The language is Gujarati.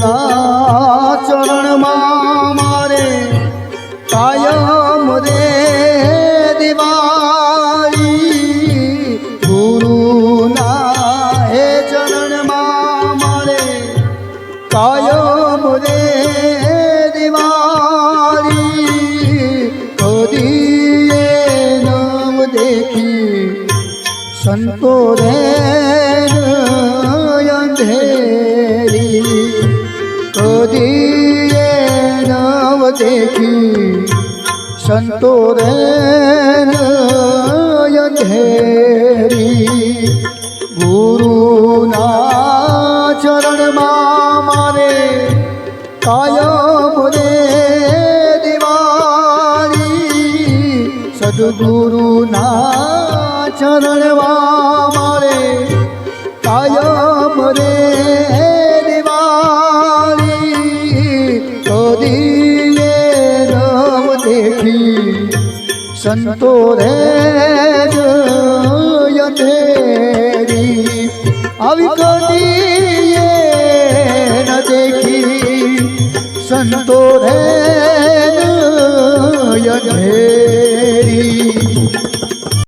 સદગુરુના ચરણમાં મારે કાયમ રે દિવાળી ગુરુના હે ચરણમાં મારે કાયમ રે દિવાળી કદીએ નવ દેખી સંતો રે અંધેરી કદીએ નવ દેખી સંતો રે અંધેરી ગુરુના ચરણમાં મારે કાયમ રે દિવાળી સદગુરુના ચરણમાં મારે કાયમ રે દિવાળી કદીએ નવ દેખી સંતો રે અંધેરી આવી કદીએ ન દેખી સંતો રે